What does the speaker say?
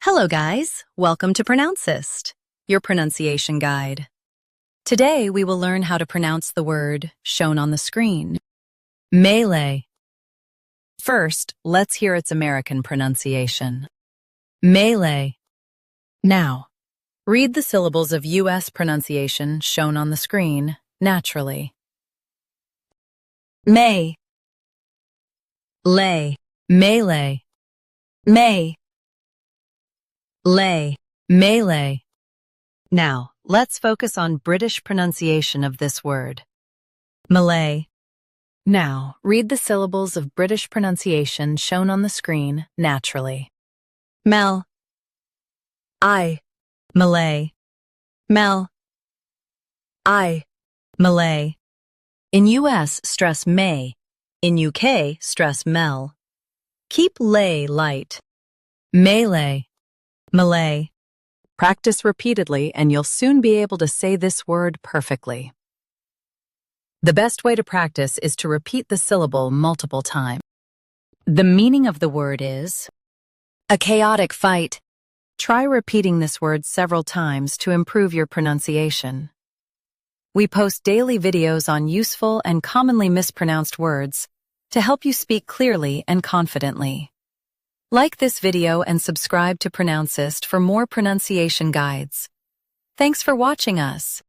Hello guys, welcome to Pronouncist, your pronunciation guide. Today we will learn how to pronounce the word shown on the screen, melee. First, let's hear its American pronunciation. Melee. Now, read the syllables of U.S. pronunciation shown on the screen naturally. May, lay, melee, may, lay, melee. Now, let's focus on British pronunciation of this word. Malay. Now, read the syllables of British pronunciation shown on the screen naturally. Mel, I, Malay, Mel, I, Malay. In US, stress may. In UK, stress mel. Keep lay light. Melee, Malay. Practice repeatedly and you'll soon be able to say this word perfectly. The best way to practice is to repeat the syllable multiple times. The meaning of the word is a chaotic fight. Try repeating this word several times to improve your pronunciation. We post daily videos on useful and commonly mispronounced words to help you speak clearly and confidently. Like this video and subscribe to Pronouncist for more pronunciation guides. Thanks for watching us.